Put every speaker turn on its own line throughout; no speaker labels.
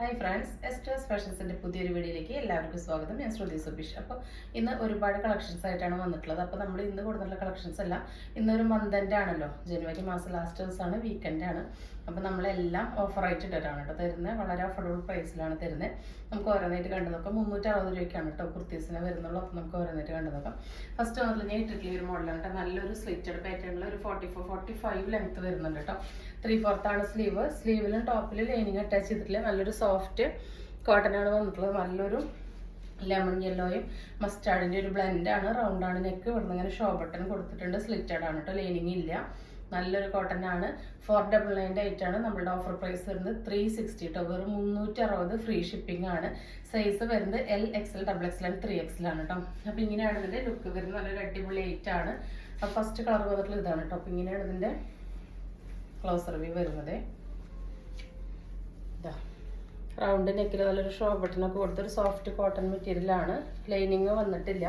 Hi friends, എസ്റ്റേഴ്സ് ഫാഷൻസിൻ്റെ പുതിയൊരു വീഡിയോയിലേക്ക് എല്ലാവർക്കും സ്വാഗതം. ഞാൻ ശ്രുതി സുബീഷ്. അപ്പോൾ ഇന്ന് ഒരുപാട് കളക്ഷൻസ് ആയിട്ടാണ് വന്നിട്ടുള്ളത്. അപ്പോൾ നമ്മൾ ഇന്ന് കൊടുത്തിട്ടുള്ള കളക്ഷൻസ് എല്ലാം ഇന്നൊരു മന്ത് എൻഡ് ആണല്ലോ, ജനുവരി മാസം ലാസ്റ്റ് ദിവസമാണ്, വീക്കെൻഡ് ആണ്. അപ്പോൾ നമ്മളെല്ലാം ഓഫറായിട്ട് ഇട്ടിട്ടാണ് കേട്ടോ തരുന്നത്. വളരെ അഫോർഡബിൾ പ്രൈസിലാണ് തരുന്നത്. നമുക്ക് ഓരോന്നായിട്ട് കണ്ടു നോക്കാം. 360 രൂപയ്ക്കാണ് കേട്ടോ കുർത്തീസിന് വരുന്നുള്ളൂ. അപ്പോൾ നമുക്ക് ഓരോന്നായിട്ട് കണ്ടു നോക്കാം. ഫസ്റ്റ് മുതൽ ഞാൻ ഇട്ടിട്ടുള്ള ഒരു മോഡലാണ് കേട്ടോ. നല്ലൊരു സ്ലിറ്റഡ് പാറ്റേണിൽ ഒരു 44-45 ലെങ്ത് വരുന്നുണ്ട് കേട്ടോ. 3/4 ആണ് സ്ലീവ്. സ്ലീവിലും ടോപ്പിലും ലൈനിങ് അറ്റാച്ച് ചെയ്തിട്ടില്ല. നല്ലൊരു സോഫ്റ്റ് കോട്ടൺ ആണ് വന്നിട്ടുള്ളത്. നല്ലൊരു ലെമൺ യെല്ലോയും മസ്റ്റാർഡിൻ്റെ ഒരു ബ്ലെൻഡാണ്. റൗണ്ടാണ് നെക്ക്. ഇവിടുന്ന് ഇങ്ങനെ ഷോ ബട്ടൺ കൊടുത്തിട്ടുണ്ട്. സ്ലിറ്റഡ് ആണ് കേട്ടോ, ലൈനിങ് ഇല്ല. നല്ലൊരു കോട്ടൺ ആണ്. 499 ആയിട്ടാണ് നമ്മളുടെ ഓഫർ പ്രൈസ് വരുന്നത്. 360 കേട്ടോ, വെറും 360 ഫ്രീ ഷിപ്പിംഗ് ആണ്. സൈസ് വരുന്നത് LXL, XXL, 3XL ആണ് കേട്ടോ. അപ്പോൾ ഇങ്ങനെയാണ് ഇതിൻ്റെ ലുക്ക് വരുന്നത്. നല്ലൊരു അടിപൊളി 8 ആണ്. അപ്പോൾ ഫസ്റ്റ് കളർ വന്നിട്ടുള്ള ഇതാണ് കേട്ടോ. അപ്പോൾ ഇങ്ങനെയാണ് ഇതിൻ്റെ ക്ലോസർ വ്യൂ വരുന്നത്. ഇതാ റൗണ്ട് നെക്കിൽ നല്ലൊരു ഷോ ബട്ടണൊക്കെ കൊടുത്തൊരു സോഫ്റ്റ് കോട്ടൺ മെറ്റീരിയലാണ്. ലൈനിങ് വന്നിട്ടില്ല.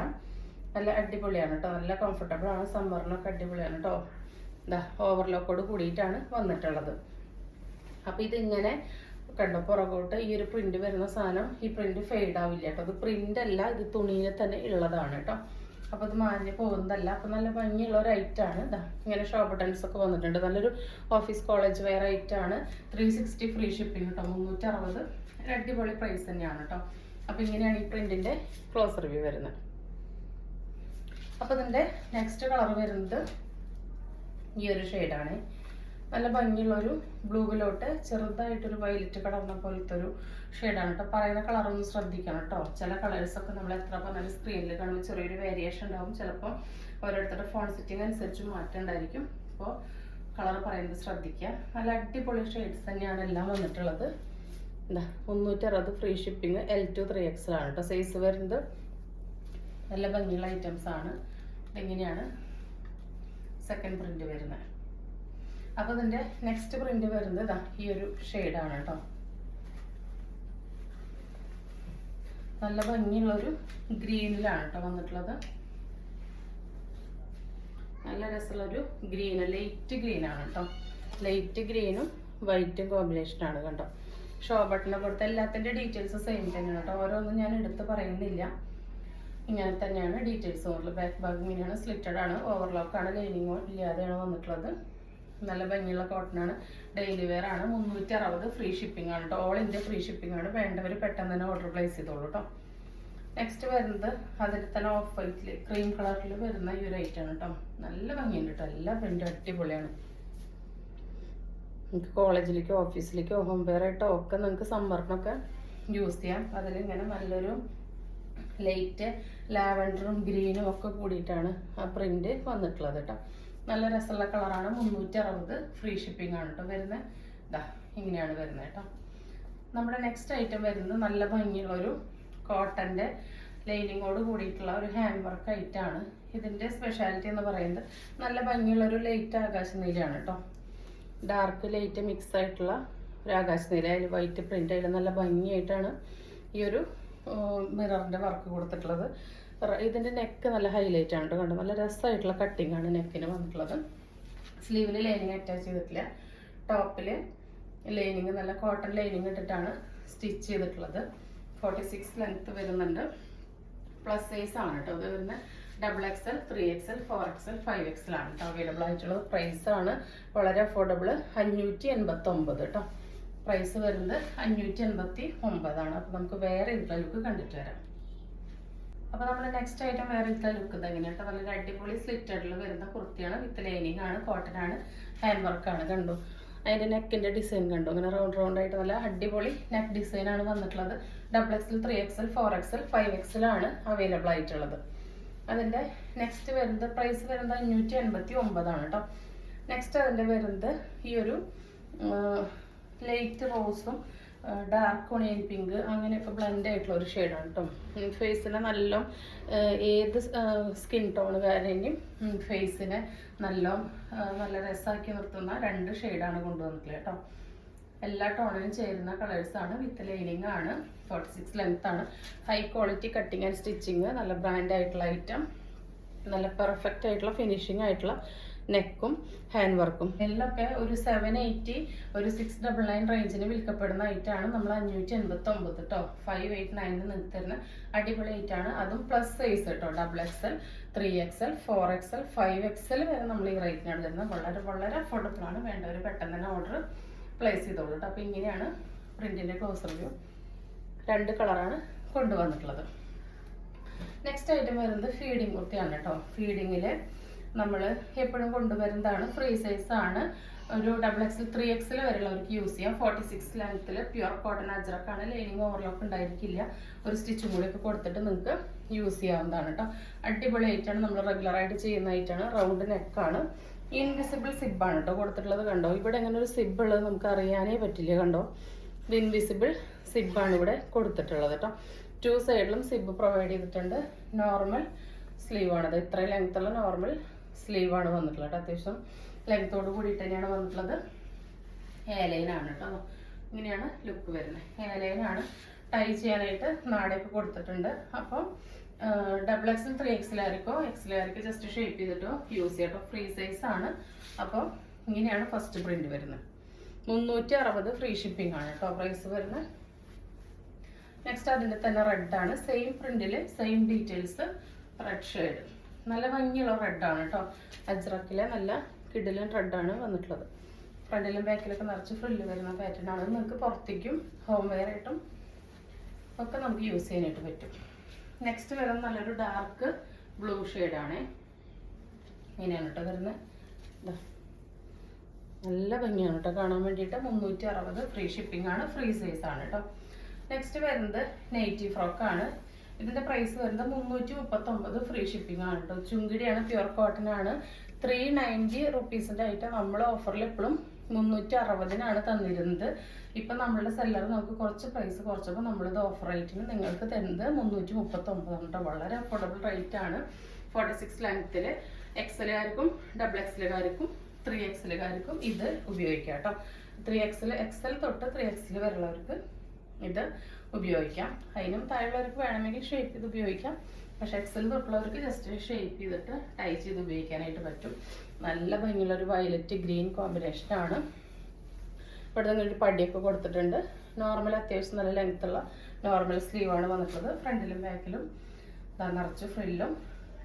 നല്ല അടിപൊളിയാണ് കേട്ടോ. നല്ല കംഫർട്ടബിൾ ആണ്. സമ്മറിനൊക്കെ അടിപൊളിയാണ് കേട്ടോ. ഇതാ ഓവർലോക്കോട് കൂടിയിട്ടാണ് വന്നിട്ടുള്ളത്. അപ്പോൾ ഇതിങ്ങനെ കണ്ടോ, പുറകോട്ട് ഈ ഒരു പ്രിന്റ് വരുന്ന സാധനം, ഈ പ്രിന്റ് ഫെയ്ഡ് ആവില്ല കേട്ടോ. അത് പ്രിന്റ് അല്ല, ഇത് തുണിയിൽ തന്നെ ഉള്ളതാണ് കേട്ടോ. അപ്പോൾ അത് മാഞ്ഞ് പോകുന്നതല്ല. അപ്പോൾ നല്ല ഭംഗിയുള്ള ഒരു ഐറ്റാണ്. ഇതാ ഇങ്ങനെ ഷോ ബട്ടൺസ് ഒക്കെ വന്നിട്ടുണ്ട്. നല്ലൊരു ഓഫീസ് കോളേജ് വെയർ ഐറ്റാണ്. 360 ഫ്രീ ഷിപ്പിംഗ് കേട്ടോ. 360 അടിപൊളി പ്രൈസ് തന്നെയാണ് കേട്ടോ. അപ്പോൾ ഇങ്ങനെയാണ് ഈ പ്രിന്റിന്റെ ക്ലോസർ വ്യൂ വരുന്നത്. അപ്പോൾ ഇതിന്റെ നെക്സ്റ്റ് കളർ വരുന്നത് ഈ ഒരു ഷെയ്ഡാണ്. നല്ല ഭംഗിയുള്ളൊരു ബ്ലൂവിലോട്ട് ചെറുതായിട്ടൊരു വയലറ്റ് കളറിനെ പോലത്തെ ഒരു ഷെയ്ഡാണ് കേട്ടോ. പറയുന്ന കളറൊന്നും ശ്രദ്ധിക്കണം കേട്ടോ. ചില കളേഴ്സൊക്കെ നമ്മൾ എത്ര പറഞ്ഞാലും സ്ക്രീനിൽ കാണുമ്പോൾ ചെറിയൊരു വേരിയേഷൻ ഉണ്ടാവും. ചിലപ്പോൾ ഓരോരുത്തരുടെ ഫോൺ സെറ്റിംഗ് അനുസരിച്ച് മാറ്റം ഉണ്ടായിരിക്കും. അപ്പോൾ കളർ പറയുന്നത് ശ്രദ്ധിക്കുക. നല്ല അടിപൊളി ഷെയ്ഡ്സ് തന്നെയാണ് എല്ലാം വന്നിട്ടുള്ളത്. എന്താ 360 free shipping. L to 3XL ആണ് കേട്ടോ സൈസ് വരുന്നത്. നല്ല ഭംഗിയുള്ള ഐറ്റംസ് ആണ്. ഇതെങ്ങനെയാണ് സെക്കൻഡ് പ്രിന്റ് വരുന്നത്. അപ്പോൾ ഇതിൻ്റെ നെക്സ്റ്റ് പ്രിന്റ് വരുന്നത് ഇതാ ഈ ഒരു ഷെയ്ഡാണ് കേട്ടോ. നല്ല ഭംഗിയുള്ളൊരു ഗ്രീനിലാണ് കേട്ടോ വന്നിട്ടുള്ളത്. നല്ല രസമുള്ളൊരു ഗ്രീന്, ലൈറ്റ് ഗ്രീനാണ് കേട്ടോ. ലൈറ്റ് ഗ്രീനും വൈറ്റും കോമ്പിനേഷനാണ് കണ്ടോ. ഷോ ബട്ടനെ കൊടുത്ത എല്ലാത്തിൻ്റെ ഡീറ്റെയിൽസ് സെയിം തന്നെയാണ് കേട്ടോ. ഓരോന്നും ഞാൻ എടുത്ത് പറയുന്നില്ല. ഇങ്ങനെ തന്നെയാണ് ഡീറ്റെയിൽസ് ഉള്ളത്. ബാക്ക് ഭാഗം ഇങ്ങനെയാണ്, സ്ലിറ്റഡ് ആണ്, ഓവർലോക്കാണ്, ലൈനിങ്ങോ ഇല്ലാതെയാണ് വന്നിട്ടുള്ളത്. നല്ല ഭംഗിയുള്ള കോട്ടൺ ആണ്. ഡെയിലി വെയർ ആണ്. 360 ഫ്രീ ഷിപ്പിംഗ് ആണ് കേട്ടോ. ഓൾ ഇന്ത്യ ഫ്രീ ഷിപ്പിംഗ് ആണ്. വേണ്ടവർ പെട്ടെന്ന് തന്നെ ഓർഡർ പ്ലേസ് ചെയ്തോളൂ കേട്ടോ. നെക്സ്റ്റ് വരുന്നത് അതിൽ തന്നെ ഓഫ് വൈറ്റിൽ ക്രീം കളറിൽ വരുന്ന ഈ ഒരു ഐറ്റം ആണ് കേട്ടോ. നല്ല ഭംഗിയുണ്ട് കേട്ടോ. എല്ലാ പ്രിന്റും അടിപൊളിയാണ്. നിങ്ങൾക്ക് കോളേജിലേക്കോ ഓഫീസിലേക്കോ ഹോം വെയർ ആയിട്ടോ ഒക്കെ നിങ്ങൾക്ക് സമ്മറിനൊക്കെ യൂസ് ചെയ്യാം. അതിലിങ്ങനെ നല്ലൊരു ലൈറ്റ് ലാവൻഡറും ഗ്രീനും ഒക്കെ കൂടിയിട്ടാണ് ആ പ്രിന്റ് വന്നിട്ടുള്ളത് കേട്ടോ. നല്ല രസമുള്ള കളറാണ്. 360 ഫ്രീ ഷിപ്പിംഗ് ആണ് കേട്ടോ വരുന്നത്. ഇതാ ഇങ്ങനെയാണ് വരുന്നത് കേട്ടോ. നമ്മുടെ നെക്സ്റ്റ് ഐറ്റം വരുന്നത് നല്ല ഭംഗിയുള്ളൊരു കോട്ടൻ്റെ ലൈനിങ്ങോട് കൂടിയിട്ടുള്ള ഒരു ഹാൻഡ് വർക്ക് ഐറ്റാണ്. ഇതിൻ്റെ സ്പെഷ്യാലിറ്റി എന്ന് പറയുന്നത് നല്ല ഭംഗിയുള്ളൊരു ലൈറ്റ് ആകാശ നീലയാണ് കേട്ടോ. ഡാർക്ക് ലൈറ്റ് മിക്സ് ആയിട്ടുള്ള ഒരു ആകാശ നീല, അതിൽ വൈറ്റ് പ്രിന്റ് ആയിട്ട് നല്ല ഭംഗിയായിട്ടാണ് ഈ ഒരു മിററിൻ്റെ വർക്ക് കൊടുത്തിട്ടുള്ളത്. ഇതിൻ്റെ നെക്ക് നല്ല ഹൈലൈറ്റ് ആണ് കേട്ടോ. കണ്ടോ, നല്ല രസമായിട്ടുള്ള കട്ടിംഗ് ആണ് നെക്കിന് വന്നിട്ടുള്ളത്. സ്ലീവിൽ ലൈനിങ് അറ്റാച്ച് ചെയ്തിട്ടില്ല. ടോപ്പിൽ ലൈനിങ് നല്ല കോട്ടൺ ലൈനിങ് ഇട്ടിട്ടാണ് സ്റ്റിച്ച് ചെയ്തിട്ടുള്ളത്. 46 ലെങ്ത് വരുന്നുണ്ട്. പ്ലസ് സൈസ് ആണ് കേട്ടോ. ഇത് വരുന്ന XXL, 3XL, 4XL, 5XL ആണ് കേട്ടോ അവൈലബിൾ ആയിട്ടുള്ളത്. പ്രൈസ് ആണ് വളരെ അഫോർഡബിൾ. 589 കേട്ടോ പ്രൈസ് വരുന്നത്. 589 ആണ്. അപ്പോൾ നമുക്ക് വേറെ ഇത്ര ലുക്ക് കണ്ടിട്ട് വരാം. അപ്പോൾ നമ്മുടെ നെക്സ്റ്റ് ഐറ്റം വേറെ ഇത്ര ലുക്ക് ഇതെങ്ങനെയാണ് കേട്ടോ. വളരെ അടിപൊളി സ്ലിറ്റഡിൽ വരുന്ന കുർത്തിയാണ്. വിത്ത് ലൈനിങ് ആണ്, കോട്ടൺ ആണ്, ഹാൻഡ് വർക്കാണ്. കണ്ടു അതിൻ്റെ നെക്കിൻ്റെ ഡിസൈൻ കണ്ടു. അങ്ങനെ റൗണ്ട് ആയിട്ട് നല്ല അടിപൊളി നെക്ക് ഡിസൈൻ ആണ് വന്നിട്ടുള്ളത്. XXL, 3XL, 4XL, 5XL ആണ് അവൈലബിൾ ആയിട്ടുള്ളത്. അതിൻ്റെ നെക്സ്റ്റ് വരുന്നത് പ്രൈസ് വരുന്നത് 589 ആണ് കേട്ടോ. നെക്സ്റ്റ് അതിൻ്റെ വരുന്നത് ഈ ഒരു ലൈറ്റ് റോസും ഡാർക്ക് ഒണിയൻ പിങ്ക് അങ്ങനെയൊക്കെ ബ്ലെൻഡ് ആയിട്ടുള്ള ഒരു ഷെയ്ഡാണ് കേട്ടോ. ഫേസിനെ നല്ല ഏത് സ്കിൻ ടോണുകാരെയും ഫേസിനെ നല്ല രസമാക്കി നിർത്തുന്ന 2 ഷെയ്ഡാണ് കൊണ്ടുവന്നിട്ടുള്ളത് കേട്ടോ. എല്ലാ ടോണിനും ചേരുന്ന കളേഴ്സാണ്. വിത്ത് ലൈനിങ് ആണ്. 46 ലെങ്ത് ആണ്. High quality cutting and stitching. നല്ല ബ്രാൻഡ് ആയിട്ടുള്ള ഐറ്റം. നല്ല പെർഫെക്റ്റ് ആയിട്ടുള്ള ഫിനിഷിംഗ് ആയിട്ടുള്ള നെക്കും ഹാൻഡ് വർക്കും എല്ലൊക്കെ ഒരു 780 ഒരു 699 റേഞ്ചിന് വിൽക്കപ്പെടുന്ന ഐറ്റാണ്. നമ്മൾ 589 കേട്ടോ 589 നിങ്ങൾക്ക് തരുന്ന അടിപൊളി ഐറ്റാണ്. അതും പ്ലസ് സൈസ് കേട്ടോ, XXL 3XL 4XL 5XL വരെ നമ്മൾ ഈ റേറ്റിനാണ് തരുന്നത്. വളരെ വളരെ അഫോർഡബിൾ ആണ്. വേണ്ടവർ പെട്ടെന്ന് തന്നെ ഓർഡർ പ്ലേസ് ചെയ്തോളൂ കേട്ടോ. അപ്പോൾ ഇങ്ങനെയാണ് പ്രിന്റിന്റെ ക്ലോസ് റിവ്യൂ. 2 കളറാണ് കൊണ്ടുവന്നിട്ടുള്ളത്. നെക്സ്റ്റ് ഐറ്റം വരുന്നത് ഫീഡിങ് കുർത്തിയാണ് കേട്ടോ. ഫീഡിങ്ങിൽ നമ്മൾ എപ്പോഴും കൊണ്ടുവരുന്നതാണ്. ഫ്രീ സൈസ് ആണ്. ഒരു XXL 3XL വരെയുള്ളവർക്ക് യൂസ് ചെയ്യാം. 46 ലെങ്ത്തിൽ പ്യുർ കോട്ടൺ അജ്രക്കാണ്. ലൈനിങ് ഓവർലോക്ക് ഉണ്ടായിരിക്കില്ല. ഒരു സ്റ്റിച്ചും കൂടി ഒക്കെ കൊടുത്തിട്ട് നിങ്ങൾക്ക് യൂസ് ചെയ്യാവുന്നതാണ് കേട്ടോ. അടിപൊളി ഐറ്റാണ്. നമ്മൾ റെഗുലറായിട്ട് ചെയ്യുന്ന ഐറ്റാണ്. റൗണ്ട് നെക്കാണ്. ഇൻവിസിബിൾ സിബാണ് കേട്ടോ കൊടുത്തിട്ടുള്ളത്. കണ്ടോ ഇവിടെ അങ്ങനെ ഒരു സിബ് ഉള്ളത് നമുക്ക് അറിയാനേ പറ്റില്ല. കണ്ടോ ഇത് ഇൻവിസിബിൾ സിബാണ് ഇവിടെ കൊടുത്തിട്ടുള്ളത് കേട്ടോ. 2 സൈഡിലും സിബ് പ്രൊവൈഡ് ചെയ്തിട്ടുണ്ട്. നോർമൽ സ്ലീവ് ആണത്. ഇത്രയും ലെങ്ത്തുള്ള നോർമൽ സ്ലീവ് ആണ് വന്നിട്ടുള്ളത്. അത്യാവശ്യം ലെങ്ത്തോട് കൂടിയിട്ട് തന്നെയാണ് വന്നിട്ടുള്ളത്. ഏലൈനാണ് കേട്ടോ. ഇങ്ങനെയാണ് ലുക്ക് വരുന്നത്. ഏലൈനാണ്. ടൈ ചെയ്യാനായിട്ട് നാടയൊക്കെ കൊടുത്തിട്ടുണ്ട്. അപ്പം XXL 3XL ആയിരിക്കോ XL ആയിരിക്കും ജസ്റ്റ് ഷേപ്പ് ചെയ്തിട്ടോ യൂസ് ചെയ്യാം കേട്ടോ. ഫ്രീ സൈസ് ആണ്. അപ്പോൾ ഇങ്ങനെയാണ് ഫസ്റ്റ് പ്രിന്റ് വരുന്നത്. 360 ഫ്രീ ഷിപ്പിംഗ് ആണ് കേട്ടോ പ്രൈസ് വരുന്നത്. നെക്സ്റ്റ് അതിൻ്റെ തന്നെ റെഡാണ്. സെയിം പ്രിന്റിൽ സെയിം ഡീറ്റെയിൽസ് റെഡ് ഷെയ്ഡ്. നല്ല ഭംഗിയുള്ള റെഡാണ് കേട്ടോ. അജ്രക്കിലെ നല്ല കിടിലൻ റെഡാണ് വന്നിട്ടുള്ളത്. ഫ്രണ്ടിലും ബാക്കിലൊക്കെ നിറച്ച് ഫ്രില്ല് വരുന്ന പാറ്റേൺ ആണ്. നിങ്ങൾക്ക് പുറത്തേക്കും ഹോം വെയർ ആയിട്ടും ഒക്കെ നമുക്ക് യൂസ് ചെയ്യാനായിട്ട് പറ്റും. നെക്സ്റ്റ് വരുന്ന നല്ലൊരു ഡാർക്ക് ബ്ലൂ ഷെയ്ഡാണ്. ഇങ്ങനെയാണ് കേട്ടോ വരുന്നത്. നല്ല ഭംഗിയാണ് കേട്ടോ കാണാൻ വേണ്ടിയിട്ട്. 360 ഫ്രീ ഷിപ്പിംഗ് ആണ്. ഫ്രീ സൈസ് ആണ് കേട്ടോ. നെക്സ്റ്റ് വരുന്നത് നൈറ്റി ഫ്രോക്കാണ്. ഇതിന്റെ പ്രൈസ് വരുന്നത് 339 ഫ്രീ ഷിപ്പിംഗ് ആണ് കേട്ടോ. ചുങ്കിടിയാണ്. പ്യുർ കോട്ടൺ ആണ്. 390 റുപ്പീസിന്റെ ഐറ്റം നമ്മൾ ഓഫറിൽ എപ്പോഴും 360-നാണ് തന്നിരുന്നത്. ഇപ്പം നമ്മളുടെ സെല്ലർ നമുക്ക് കുറച്ച് പ്രൈസ് കുറച്ചപ്പോൾ നമ്മളിത് ഓഫർ റേറ്റിന് നിങ്ങൾക്ക് തരുന്നത് 339 കേട്ടോ. വളരെ അഫോർഡബിൾ റേറ്റ് ആണ്. 46 ലെങ്ത്തിൽ XL-കാർക്കും XXL-കാർക്കും 3XL-കാർക്കും ഇത് ഉപയോഗിക്കാം കേട്ടോ. 3XL തൊട്ട് 3XL വരെയുള്ളവർക്ക് ഇത് ഉപയോഗിക്കാം. അതിനും താഴെയുള്ളവർക്ക് വേണമെങ്കിൽ ഷേപ്പ് ചെയ്ത് ഉപയോഗിക്കാം. പക്ഷെ XL തൊട്ടുള്ളവർക്ക് ജസ്റ്റ് ഷേപ്പ് ചെയ്തിട്ട് ടൈ ചെയ്ത് ഉപയോഗിക്കാനായിട്ട് പറ്റും. നല്ല ഭംഗിയുള്ള ഒരു വയലറ്റ് ഗ്രീൻ കോമ്പിനേഷനാണ്. ഇവിടെ തന്നെ ഒരു പടിയൊക്കെ കൊടുത്തിട്ടുണ്ട്. നോർമൽ അത്യാവശ്യം നല്ല ലെങ്ത്തുള്ള നോർമൽ സ്ലീവാണ് വന്നിട്ടുള്ളത്. ഫ്രണ്ടിലും ബാക്കിലും നിറച്ച് ഫ്രില്ലും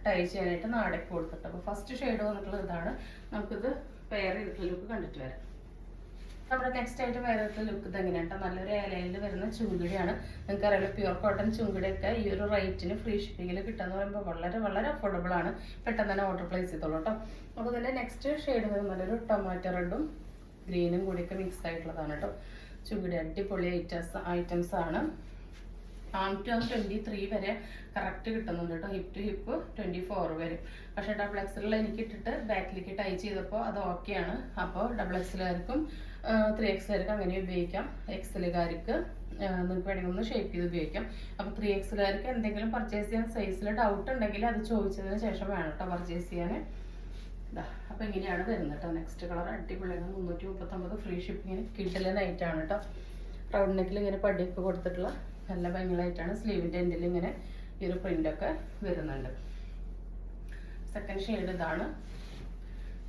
ടൈ ചെയ്യാനായിട്ട് നാടൊക്കെ കൊടുത്തിട്ട്. അപ്പോൾ ഫസ്റ്റ് ഷെയ്ഡ് വന്നിട്ടുള്ളത് ഇതാണ്. നമുക്കിത് പെയർ ചെയ്തിട്ടുള്ള ലുക്ക് കണ്ടിട്ട് വരാം. നമ്മുടെ നെക്സ്റ്റ് ആയിട്ട് വേറെ ലുക്ക് ഇത് എങ്ങനെയാണ് കേട്ടോ. നല്ലൊരു ഏലയിൽ വരുന്ന ചുങ്കിടിയാണ്. നിങ്ങൾക്ക് അറിയാലോ പ്യുർ കോട്ടൺ ചുങ്കിടിയൊക്കെ ഈ ഒരു റേറ്റിന് ഫ്രീ ഷിപ്പിങ്ങിൽ കിട്ടുക പറയുമ്പോൾ വളരെ വളരെ അഫോർഡബിൾ ആണ്. പെട്ടെന്ന് തന്നെ ഓർഡർ പ്ലേസ് ചെയ്തോളൂ കേട്ടോ. അപ്പോൾ ഇതിൻ്റെ നെക്സ്റ്റ് ഷെയ്ഡ് വരുന്നൊരു ടൊമാറ്റോ റെഡും ഗ്രീനും കൂടിയൊക്കെ മിക്സ് ആയിട്ടുള്ളതാണ് കേട്ടോ. ചുങ്കിടി അടിപൊളി ഐറ്റംസ് ആണ്. ആം ടു ആം 23 വരെ കറക്റ്റ് കിട്ടുന്നുണ്ട് കേട്ടോ. ഹിപ്പ് ടു ഹിപ്പ് 24 വരെ. പക്ഷേ XXL എനിക്ക് ഇട്ടിട്ട് ബാക്കിലേക്ക് ടൈ ചെയ്തപ്പോൾ അത് ഓക്കെയാണ്. അപ്പോൾ XXL-കാർക്കും 3XL-കാർക്കും അങ്ങനെ ഉപയോഗിക്കാം. XL-കാർക്ക് നിങ്ങൾക്ക് വേണമെങ്കിൽ ഒന്ന് ഷേപ്പ് ചെയ്ത് ഉപയോഗിക്കാം. അപ്പോൾ 3XL-കാർക്ക് എന്തെങ്കിലും പർച്ചേസ് ചെയ്യാൻ സൈസിൽ ഡൗട്ട് ഉണ്ടെങ്കിൽ അത് ചോദിച്ചതിന് ശേഷം വേണം കേട്ടോ പർച്ചേസ് ചെയ്യാൻ. അപ്പോൾ ഇങ്ങനെയാണ് വരുന്നത് കേട്ടോ. നെക്സ്റ്റ് കളർ അടിപൊളിയാണ്. 339 ഫ്രീ ഷിപ്പിങ്ങിന് കിഡിലനായിട്ടാണ് കേട്ടോ. റൗണ്ട് നെക്കിൽ ഇങ്ങനെ പടിയൊക്കെ കൊടുത്തിട്ടുള്ള നല്ല ഭംഗിയായിട്ടാണ്. സ്ലീവിൻ്റെ എൻഡിൽ ഇങ്ങനെ ഈ ഒരു പ്രിൻ്റൊക്കെ വരുന്നുണ്ട്. സെക്കൻഡ് ഷെയ്ഡ് ഇതാണ്.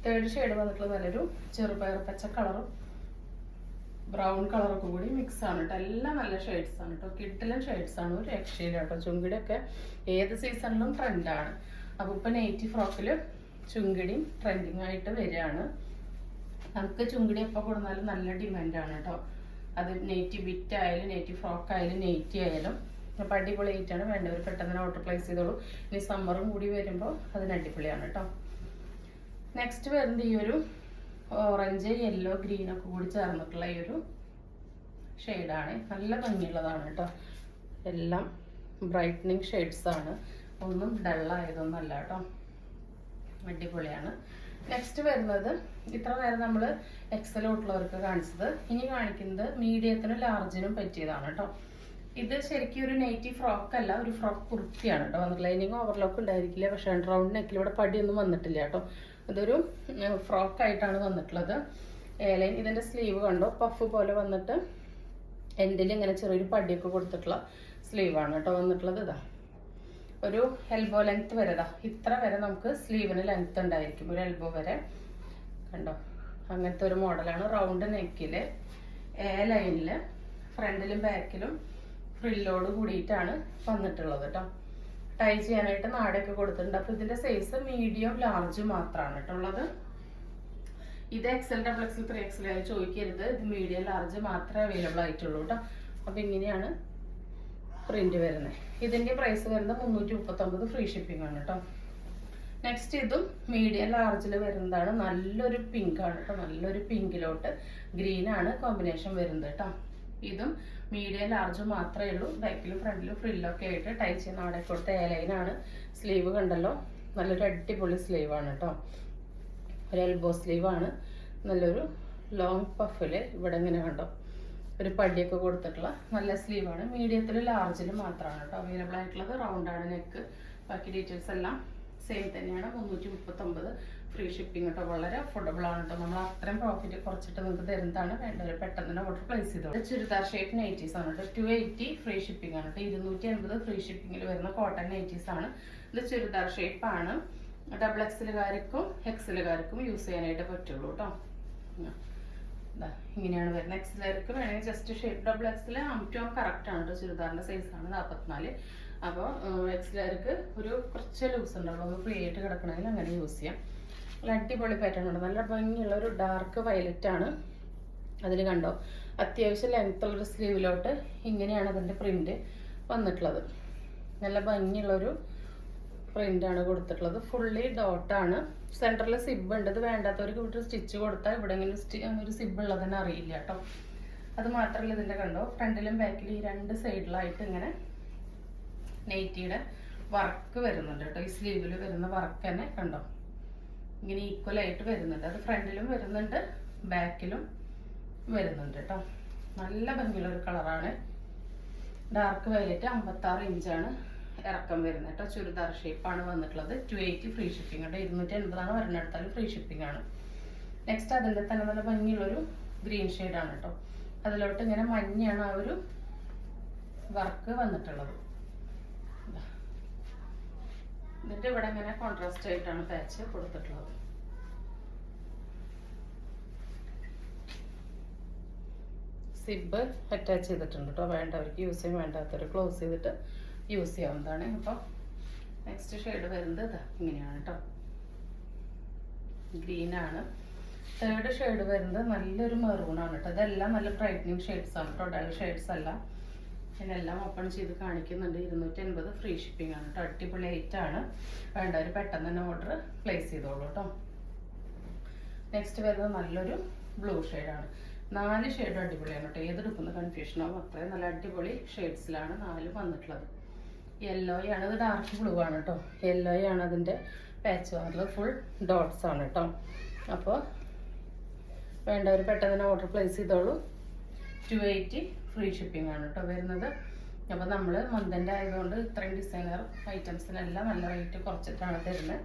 തേർഡ് ഷെയ്ഡ് വന്നിട്ടുള്ള നല്ലൊരു ചെറുപയർ പച്ച കളറും ബ്രൗൺ കളറൊക്കെ കൂടി മിക്സ് ആണ് കേട്ടോ. എല്ലാം നല്ല ഷെയ്ഡ്സ് ആണ് കേട്ടോ. കിഡിലൻ ഷെയ്ഡ്സ് ആണ്. ഒരു രക്ഷയില്ല കേട്ടോ. ചുങ്കിടിയൊക്കെ ഏത് സീസണിലും ട്രെൻഡാണ്. അപ്പോൾ ഇപ്പോൾ നൈറ്റി ഫ്രോക്കിൽ ചുങ്കിടിയും ട്രെൻഡിങ് ആയിട്ട് വരികയാണ്. നമുക്ക് ചുങ്കിടി എപ്പോൾ കൊടുത്താലും നല്ല ഡിമാൻഡാണ് കേട്ടോ. അത് നെയ്റ്റി ബിറ്റ് ആയാലും നെയ്റ്റി ഫ്രോക്ക് ആയാലും നെയ്റ്റി ആയാലും. അപ്പോൾ അടിപൊളി ആയിട്ടാണ്. വേണ്ടവർ പെട്ടെന്ന് ഓർഡർ പ്ലേസ് ചെയ്തോളൂ. ഇനി സമ്മറും കൂടി വരുമ്പോൾ അതിന് അടിപൊളിയാണ് കേട്ടോ. നെക്സ്റ്റ് വരുന്നത് ഈ ഒരു ഓറഞ്ച് യെല്ലോ ഗ്രീനൊക്കെ കൂടി ചേർന്നിട്ടുള്ള ഈ ഒരു ഷെയ്ഡാണ്. നല്ല ഭംഗിയുള്ളതാണ് കേട്ടോ. എല്ലാം ബ്രൈറ്റനിങ് ഷെയ്ഡ്സ് ആണ്. ഒന്നും ഡള്ളായതൊന്നുമല്ല കേട്ടോ. അടിപൊളിയാണ്. നെക്സ്റ്റ് വരുന്നത് ഇത്ര നേരം നമ്മൾ XL തൊട്ടുള്ളവർക്ക് കാണിച്ചത്. ഇനി കാണിക്കുന്നത് മീഡിയത്തിനും ലാർജിനും പറ്റിയതാണ് കേട്ടോ. ഇത് ശരിക്കും ഒരു നൈറ്റി ഫ്രോക്ക് അല്ല, ഒരു ഫ്രോക്ക് കുർത്തിയാണ് കേട്ടോ വന്നിട്ടുള്ളത്. ലൈനിങ് ഓവർലോക്ക് ഉണ്ടായിരിക്കില്ല. പക്ഷേ റൗണ്ട് നെക്കിലൂടെ പടിയൊന്നും വന്നിട്ടില്ല കേട്ടോ. ഇതൊരു ഫ്രോക്ക് ആയിട്ടാണ് വന്നിട്ടുള്ളത്. ലൈൻ ഇതിൻ്റെ സ്ലീവ് കണ്ടോ പഫ് പോലെ വന്നിട്ട് എൻഡിൽ ഇങ്ങനെ ചെറിയൊരു പടിയൊക്കെ കൊടുത്തിട്ടുള്ള സ്ലീവാണ് കേട്ടോ വന്നിട്ടുള്ളത്. ഒരു എൽബോ ലെങ്ത് വരെ ഇത്ര വരെ നമുക്ക് സ്ലീവിന് ലെങ്ത് ഉണ്ടായിരിക്കും, ഒരു എൽബോ വരെ. കണ്ടോ, അങ്ങനത്തെ ഒരു മോഡലാണ്. റൗണ്ട് നെക്കില് എ ലൈനില് ഫ്രണ്ടിലും ബാക്കിലും ഫ്രില്ലോട് കൂടിയിട്ടാണ് വന്നിട്ടുള്ളത് കേട്ടോ. ടൈ ചെയ്യാനായിട്ട് നാടൊക്കെ കൊടുത്തിട്ടുണ്ട്. അപ്പൊ ഇതിന്റെ സൈസ് മീഡിയം ലാർജ് മാത്രമാണ് കേട്ടോ ഉള്ളത്. ഇത് XL, XXL, 3XL ആയി ചോദിക്കരുത്, ഇത് മീഡിയം ലാർജ് മാത്രമേ അവൈലബിൾ ആയിട്ടുള്ളൂ കേട്ടോ. അപ്പൊ ഇങ്ങനെയാണ് പ്രിന്റ് വരുന്നത്. ഇതിന്റെ പ്രൈസ് വരുന്നത് 339, ഫ്രീ ഷിപ്പിംഗ് ആണ് കേട്ടോ. നെക്സ്റ്റ് ഇതും മീഡിയം ലാർജിൽ വരുന്നതാണ്. നല്ലൊരു പിങ്ക് ആണ് കേട്ടോ, നല്ലൊരു പിങ്കിലോട്ട് ഗ്രീൻ ആണ് കോമ്പിനേഷൻ വരുന്നത് കേട്ടോ. ഇതും മീഡിയം ലാർജ് മാത്രമേ ഉള്ളൂ. ബാക്കിലും ഫ്രണ്ടിലും ഫ്രില്ലൊക്കെ ആയിട്ട് ടൈ ചെയ്യുന്ന അവിടെ കൊടുത്ത എയർലൈനാണ്. സ്ലീവ് കണ്ടല്ലോ, നല്ലൊരു അടിപൊളി സ്ലീവ് ആണ് കേട്ടോ. ഒരു എൽബോ സ്ലീവ് ആണ്. നല്ലൊരു ലോങ് പഫില് ഇവിടെ ഇങ്ങനെ കണ്ടോ ഒരു പടിയൊക്കെ കൊടുത്തിട്ടുള്ള നല്ല സ്ലീവാണ്. മീഡിയത്തിൽ ലാർജിൽ മാത്രമാണ് കേട്ടോ അവൈലബിൾ ആയിട്ടുള്ളത്. റൗണ്ട് ആണ് നെക്ക്. ബാക്കി ഡീറ്റെയിൽസ് എല്ലാം സെയിം തന്നെയാണ്. 339, ഫ്രീ ഷിപ്പിംഗ് കേട്ടോ. വളരെ അഫോർഡബിൾ ആണ് കേട്ടോ. നമ്മൾ അത്രയും പ്രോഫിറ്റ് കുറച്ചിട്ട് നിങ്ങൾക്ക് തരുന്നതാണ്. വേണ്ടവർ പെട്ടെന്ന് തന്നെ ഓർഡർ പ്ലേസ് ചെയ്തോളൂ. ചുരിദാർ ഷേപ്പ് നൈറ്റീസ് ആണ് കേട്ടോ. 280 ഫ്രീ ഷിപ്പിംഗ് ആണ് കേട്ടോ. 280 ഫ്രീ ഷിപ്പിംഗിൽ വരുന്ന കോട്ടൺ നൈറ്റീസ് ആണ്. ഇത് ചുരിദാർ ഷേപ്പ് ആണ്. XXLകാർക്കും XLകാർക്കും യൂസ് ചെയ്യാനായിട്ട് പറ്റുള്ളൂ കേട്ടോ. ഇങ്ങനെയാണ് വരുന്നത്. XLകാർക്ക് വേണമെങ്കിൽ ജസ്റ്റ് ഷേപ്പ്. XXL ആം കറക്റ്റ് ആണ് കേട്ടോ. ചുരിദാറിന്റെ സൈസ് ആണ് 44. അപ്പോൾ XLകാർക്ക് ഒരു കുറച്ച് ലൂസ് ഉണ്ടാവുള്ളൂ. ഒന്ന് ഫ്രീ ആയിട്ട് കിടക്കണമെങ്കിൽ അങ്ങനെ യൂസ് ചെയ്യാം. നല്ല അടിപൊളി പാറ്റേൺ ഉണ്ട്. നല്ല ഭംഗിയുള്ള ഒരു ഡാർക്ക് വയലറ്റ് ആണ്. അതിൽ കണ്ടോ അത്യാവശ്യം ലെങ്ത് ഉള്ളൊരു സ്ലീവിലോട്ട് ഇങ്ങനെയാണ് അതിൻ്റെ പ്രിന്റ് വന്നിട്ടുള്ളത്. നല്ല ഭംഗിയുള്ളൊരു പ്രിന്റാണ് കൊടുത്തിട്ടുള്ളത്. ഫുള്ളി ഡോട്ടാണ്. സെൻറ്ററിൽ സിബ് ഉണ്ട്. ഇത് വേണ്ടാത്തവർക്ക് ഇവിടെ സ്റ്റിച്ച് കൊടുത്താൽ ഇവിടെ ഇങ്ങനെ ഒരു സിബ് ഉള്ളതെന്നെ അറിയില്ല കേട്ടോ. അത് മാത്രമല്ല ഇതിൻ്റെ കണ്ടോ ഫ്രണ്ടിലും ബാക്കിലും ഈ രണ്ട് സൈഡിലായിട്ട് ഇങ്ങനെ നൈറ്റിയുടെ വർക്ക് വരുന്നുണ്ട് കേട്ടോ. ഈ സ്ലീവിൽ വരുന്ന വർക്ക് തന്നെ കണ്ടോ ഇങ്ങനെ ഈക്വൽ ആയിട്ട് വരുന്നുണ്ട്. അത് ഫ്രണ്ടിലും വരുന്നുണ്ട് ബാക്കിലും വരുന്നുണ്ട് കേട്ടോ. നല്ല ഭംഗിയുള്ള ഒരു കളറാണ്. Dark violet. 56 ഇഞ്ചാണ് ഇറക്കം വരുന്നത് കേട്ടോ. ചുരിദാർ ഷേപ്പാണ് വന്നിട്ടുള്ളത്. 280 ഫ്രീ ഷിപ്പിംഗ് കേട്ടോ. 280 ഒരെണ്ണെടുത്താലും ഫ്രീ ഷിപ്പിംഗ് ആണ്. നെക്സ്റ്റ് അതിൻ്റെ തന്നെ നല്ല ഭംഗിയുള്ളൊരു ഗ്രീൻ ഷെയ്ഡാണ് കേട്ടോ. അതിലോട്ട് ഇങ്ങനെ മഞ്ഞയാണ് ആ ഒരു വർക്ക് വന്നിട്ടുള്ളത്. എന്നിട്ട് ഇവിടെ ഇങ്ങനെ കോൺട്രാസ്റ്റ് ആയിട്ടാണ് പാച്ച് കൊടുത്തിട്ടുള്ളത്. സിബ് അറ്റാച്ച് ചെയ്തിട്ടുണ്ട് കേട്ടോ. വേണ്ടവർക്ക് യൂസ് ചെയ്യാൻ, വേണ്ടാത്തവർ ക്ലോസ് ചെയ്തിട്ട് യൂസ് ചെയ്യാവുന്നതാണ്. അപ്പോൾ നെക്സ്റ്റ് ഷെയ്ഡ് വരുന്നത് ഇതാ ഇങ്ങനെയാണ് കേട്ടോ. ഗ്രീനാണ്. തേർഡ് ഷെയ്ഡ് വരുന്നത് നല്ലൊരു മെറൂണാണ് കേട്ടോ. ഇതെല്ലാം നല്ല ബ്രൈറ്റനിങ് ഷെയ്ഡ്സ് ആണ് കേട്ടോ. ഡൾ ഷെയ്ഡ്സ് അല്ല. ഇതിനെല്ലാം ഓപ്പൺ ചെയ്ത് കാണിക്കുന്നുണ്ട്. 280 ഫ്രീ ഷിപ്പിംഗ് ആണ് കേട്ടോ. അടിപൊളി ആണ്. വേണ്ടവർ പെട്ടെന്ന് തന്നെ ഓർഡർ പ്ലേസ് ചെയ്തോളൂ കേട്ടോ. നെക്സ്റ്റ് വരുന്നത് നല്ലൊരു ബ്ലൂ ഷെയ്ഡാണ്. 4 ഷെയ്ഡും അടിപൊളിയാണ് കേട്ടോ. ഏതെടുക്കുന്ന കൺഫ്യൂഷൻ ആവും. അത്രയും നല്ല അടിപൊളി ഷെയ്ഡ്സിലാണ് 4 വന്നിട്ടുള്ളത്. യെല്ലോയാണ്. ഇത് ഡാർക്ക് ബ്ലൂ ആണ് കേട്ടോ. യെല്ലോയാണ് അതിൻ്റെ പാച്ച് വന്നിട്ടുള്ളത്. ഫുൾ ഡോട്ട്സ് ആണ് കേട്ടോ. അപ്പോൾ വേണ്ടവർ പെട്ടെന്ന് തന്നെ ഓർഡർ പ്ലേസ് ചെയ്തോളൂ. 280 ഫ്രീ ഷിപ്പിംഗ് ആണ് കേട്ടോ വരുന്നത്. അപ്പോൾ നമ്മൾ മന്തിൻ്റെ ആയതുകൊണ്ട് ഇത്രയും ഡിസൈനർ ഐറ്റംസിനെല്ലാം നല്ല റേറ്റ് കുറച്ചിട്ടാണ് തരുന്നത്.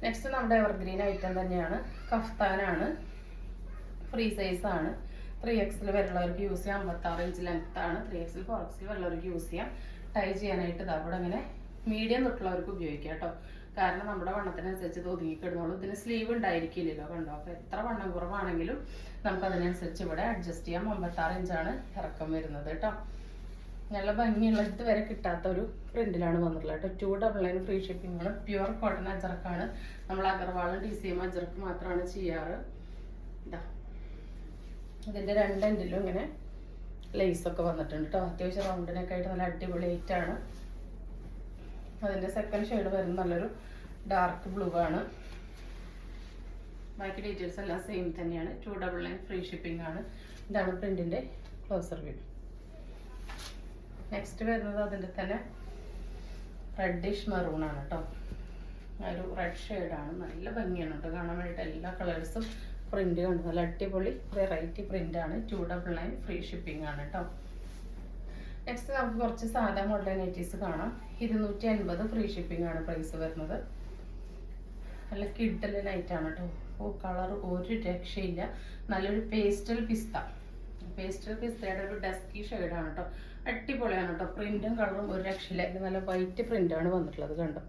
നെക്സ്റ്റ് നമ്മുടെ എവർഗ്രീൻ ഐറ്റം തന്നെയാണ്. കഫ്താനാണ്. ഫ്രീ സൈസാണ്. 3XL വരെയുള്ളവർക്ക് യൂസ് ചെയ്യാം. 56 ഇഞ്ച് ലെങ്ത് ആണ്. 3XL 4XL വരെയുള്ളവർക്ക് യൂസ് ചെയ്യാം. ടൈ ചെയ്യാനായിട്ട് ഇതാ ഇവിടെ ഇങ്ങനെ മീഡിയം തൊട്ടുള്ളവർക്ക് ഉപയോഗിക്കാം കേട്ടോ. കാരണം നമ്മുടെ വണ്ണത്തിനനുസരിച്ച് ഇത് ഒതുങ്ങിക്കിടുന്നുള്ളൂ. ഇതിന് സ്ലീവ് ഉണ്ടായിരിക്കില്ലല്ലോ കണ്ടോ. അപ്പോൾ എത്ര വണ്ണം കുറവാണെങ്കിലും നമുക്ക് അതിനനുസരിച്ച് ഇവിടെ അഡ്ജസ്റ്റ് ചെയ്യാം. 56 ഇഞ്ചാണ് ഇറക്കം വരുന്നത് കേട്ടോ. നല്ല ഭംഗിയുള്ള ഇതുവരെ കിട്ടാത്ത ഒരു പ്രിന്റിലാണ് വന്നിട്ടുള്ളത് കേട്ടോ. 299 ഫ്രീ ഷിപ്പിംഗ് ആണ്. പ്യുവർ കോട്ടൺ അജറക്കാണ്. നമ്മൾ അഗർവാളും DCM അജറക്ക് മാത്രമാണ് ചെയ്യാറ്. ഇതാ ഇതിൻ്റെ രണ്ടെൻഡിലും ഇങ്ങനെ ലേസൊക്കെ വന്നിട്ടുണ്ട് കേട്ടോ. അത്യാവശ്യം റൗണ്ടിനൊക്കെ ആയിട്ട് നല്ല അടിപൊളി ആണ്. അതിൻ്റെ സെക്കൻഡ് ഷെയ്ഡ് വരുന്നത് നല്ലൊരു ഡാർക്ക് ബ്ലൂ ആണ്. ബാക്കി ഡീറ്റെയിൽസ് എല്ലാം സെയിം തന്നെയാണ്. 299 ഫ്രീ ഷിപ്പിംഗ് ആണ്. ഇതാണ് പ്രിന്റിൻ്റെ ക്ലോസർ വ്യൂ. നെക്സ്റ്റ് വരുന്നത് അതിൻ്റെ തന്നെ റെഡിഷ് മെറൂൺ ആണ് കേട്ടോ. ഒരു റെഡ് ഷെയ്ഡാണ്. നല്ല ഭംഗിയാണ് കേട്ടോ കാണാൻ വേണ്ടിയിട്ട്. എല്ലാ കളേഴ്സും പ്രിന്റ് കണ്ടു. നല്ല അടിപൊളി വെറൈറ്റി പ്രിന്റ് ആണ്. 299 ഫ്രീ ഷിപ്പിംഗ് ആണ് കേട്ടോ. നെക്സ്റ്റ് നമുക്ക് കുറച്ച് സാധാ മോഡൽ നൈറ്റീസ് കാണാം. 250 ഫ്രീ ഷിപ്പിംഗ് ആണ് പ്രൈസ് വരുന്നത്. നല്ല കിഡ്ഡല് നൈറ്റ് ആണ് കേട്ടോ. കളർ ഒരു രക്ഷയില്ല. നല്ലൊരു പേസ്റ്റൽ പിസ്ത. പേസ്റ്റൽ പിസ്തയുടെ ഒരു ഡസ്കി ഷെയ്ഡാണ് കേട്ടോ. അടിപൊളിയാണ് കേട്ടോ. പ്രിന്റും കളറും ഒരു രക്ഷയില്ല. ഇത് നല്ല വൈറ്റ് പ്രിന്റാണ് വന്നിട്ടുള്ളത്. കണ്ടോ,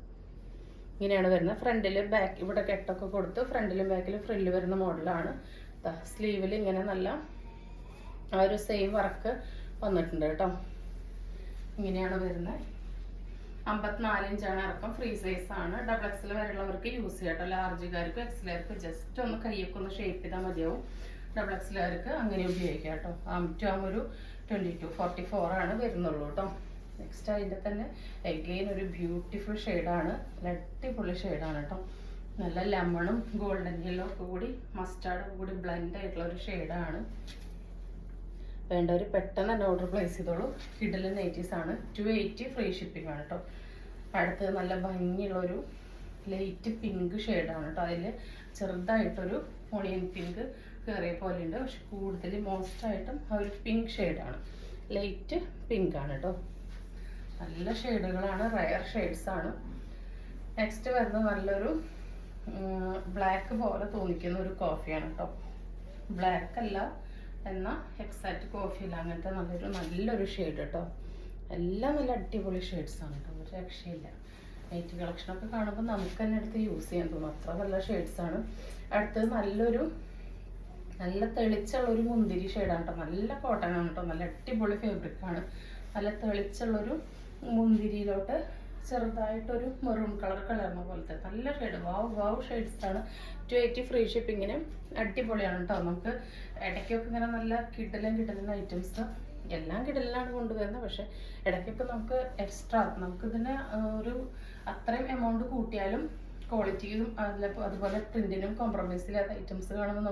ഇങ്ങനെയാണ് വരുന്നത്. ഫ്രണ്ടിൽ ബാക്ക് ഇവിടെ കെട്ടൊക്കെ കൊടുത്ത് ഫ്രണ്ടിലും ബാക്കിലും ഫ്രില്ല് വരുന്ന മോഡലാണ്. സ്ലീവിൽ ഇങ്ങനെ നല്ല ആ ഒരു സെയിം വർക്ക് വന്നിട്ടുണ്ട് കേട്ടോ. ഇങ്ങനെയാണ് വരുന്നത്. 54 ഇഞ്ചാണ് ഇറക്കം. ഫ്രീ സൈസ് ആണ്. ഡബിൾ എക്സൽ വരെയുള്ളവർക്ക് യൂസ് ചെയ്യാം കേട്ടോ. ലാർജുകാർക്ക് എക്സലുകാർക്ക് ജസ്റ്റ് ഒന്ന് കയ്യൊക്കെ ഒന്ന് ഷേപ്പ് ചെയ്താൽ മതിയാവും. ഡബിൾ എക്സലുകാർക്ക് അങ്ങനെ ഉപയോഗിക്കാം കേട്ടോ. ആം ഒരു 22-44 ആണ് വരുന്നുള്ളൂ കേട്ടോ. നെക്സ്റ്റ് അതിൻ്റെ തന്നെ എഗെയിൻ ഒരു ബ്യൂട്ടിഫുൾ ഷെയ്ഡാണ്. അടിപൊളി ഷെയ്ഡാണ് കേട്ടോ. നല്ല ലെമണും ഗോൾഡൻ യെല്ലോ ഒക്കെ കൂടി മസ്റ്റാർഡും കൂടി ബ്ലെൻഡ് ആയിട്ടുള്ള ഒരു ഷെയ്ഡാണ്. വേണ്ടവർ പെട്ടെന്ന് തന്നെ ഓർഡർ പ്ലേസ് ചെയ്തോളൂ. കിഡിലെ നൈറ്റീസ് ആണ്. 280 ഫ്രീ ഷിപ്പിംഗ് ആണ് കേട്ടോ. അടുത്ത് നല്ല ഭംഗിയുള്ളൊരു ലൈറ്റ് പിങ്ക് ഷെയ്ഡാണ് കേട്ടോ. അതിൽ ചെറുതായിട്ടൊരു ഓണിയൻ പിങ്ക് കയറിയ പോലെ ഉണ്ട്. പക്ഷെ കൂടുതൽ മോസ്റ്റായിട്ടും ആ ഒരു പിങ്ക് ഷെയ്ഡാണ്. ലൈറ്റ് പിങ്ക് ആണ് കേട്ടോ. നല്ല ഷെയ്ഡുകളാണ്. റയർ ഷെയ്ഡ്സ് ആണ്. നെക്സ്റ്റ് വരുന്നത് നല്ലൊരു ബ്ലാക്ക് പോലെ തോന്നിക്കുന്ന ഒരു കോഫിയാണ് കേട്ടോ. ബ്ലാക്ക് അല്ല എന്നാൽ എക്സാക്റ്റ് കോഫിയില്ല, അങ്ങനത്തെ നല്ലൊരു ഷെയ്ഡ് കേട്ടോ. എല്ലാം നല്ല അടിപൊളി ഷെയ്ഡ്സാണ് കേട്ടോ. ഒരു രക്ഷയില്ല. നൈറ്റ് കളക്ഷനൊക്കെ കാണുമ്പോൾ നമുക്ക് തന്നെ എടുത്ത് യൂസ് ചെയ്യാൻ തോന്നും. അത്ര നല്ല ഷെയ്ഡ്സാണ്. അടുത്തത് നല്ല തെളിച്ചുള്ളൊരു മുന്തിരി ഷെയ്ഡാണ് കേട്ടോ. നല്ല കോട്ടൺ ആണ് കേട്ടോ. നല്ല അടിപൊളി ഫാബ്രിക്കാണ്. നല്ല തെളിച്ചുള്ളൊരു മുന്തിരിയിലോട്ട് ചെറുതായിട്ടൊരു മെറൂൺ കളർന്ന പോലത്തെ നല്ല ഷെയ്ഡ്. വാവ് ഷെയ്ഡ്സാണ്. 280 ഫ്രീ ഷിപ്പിങ്ങിന് അടിപൊളിയാണ് കേട്ടോ. നമുക്ക് ഇടയ്ക്കൊക്കെ ഇങ്ങനെ നല്ല കിടലുന്ന ഐറ്റംസ് എല്ലാം കിടലിലാണ് കൊണ്ടുവരുന്നത്. പക്ഷെ ഇടയ്ക്കൊക്കെ നമുക്ക് എക്സ്ട്രാ നമുക്കിതിന് ഒരു അത്രയും എമൗണ്ട് കൂട്ടിയാലും ക്വാളിറ്റിയും അതുപോലെ പ്രിന്റിനും കോംപ്രമൈസ് ഇല്ലാത്ത ഐറ്റംസ് കാണുമ്പോൾ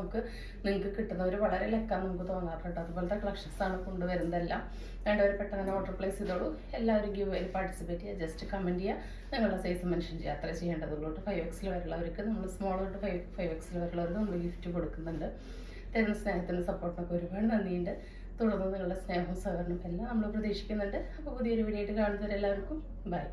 നിങ്ങൾക്ക് കിട്ടുന്നവർ വളരെ ലെക്കാന്ന് നമുക്ക് തോന്നാറുണ്ട്. അതുപോലത്തെ കളക്ഷൻസ് ആണ് കൊണ്ടുവരുന്നതെല്ലാം. വേണ്ടവർ പെട്ടെന്ന് ഓർഡർ പ്ലേസ് ചെയ്തോളൂ. എല്ലാവരും ഗിവ് പാർട്ടിസിപ്പേറ്റ് ചെയ്യുക. ജസ്റ്റ് കമൻറ്റ് ചെയ്യുക, നിങ്ങളുടെ സൈസ് മെൻഷൻ ചെയ്യുക. അത്ര ചെയ്യേണ്ടതുള്ളൂ. 5XL വരെയുള്ളവർക്ക് നമ്മൾ സ്മോൾ തൊട്ട് 5XL വരെയുള്ളവർക്ക് നമ്മൾ ഗിഫ്റ്റ് കൊടുക്കുന്നുണ്ട്. തരുന്ന സ്നേഹത്തിനും സപ്പോർട്ടിനൊക്കെ ഒരുപാട് നന്ദിയുണ്ട്. തുടർന്ന് നിങ്ങളുടെ സ്നേഹവും സഹകരണവും എല്ലാം നമ്മൾ പ്രതീക്ഷിക്കുന്നുണ്ട്. അപ്പോൾ പുതിയൊരു വീഡിയോ ആയിട്ട് കാണുന്നവരെല്ലാവർക്കും ബൈ.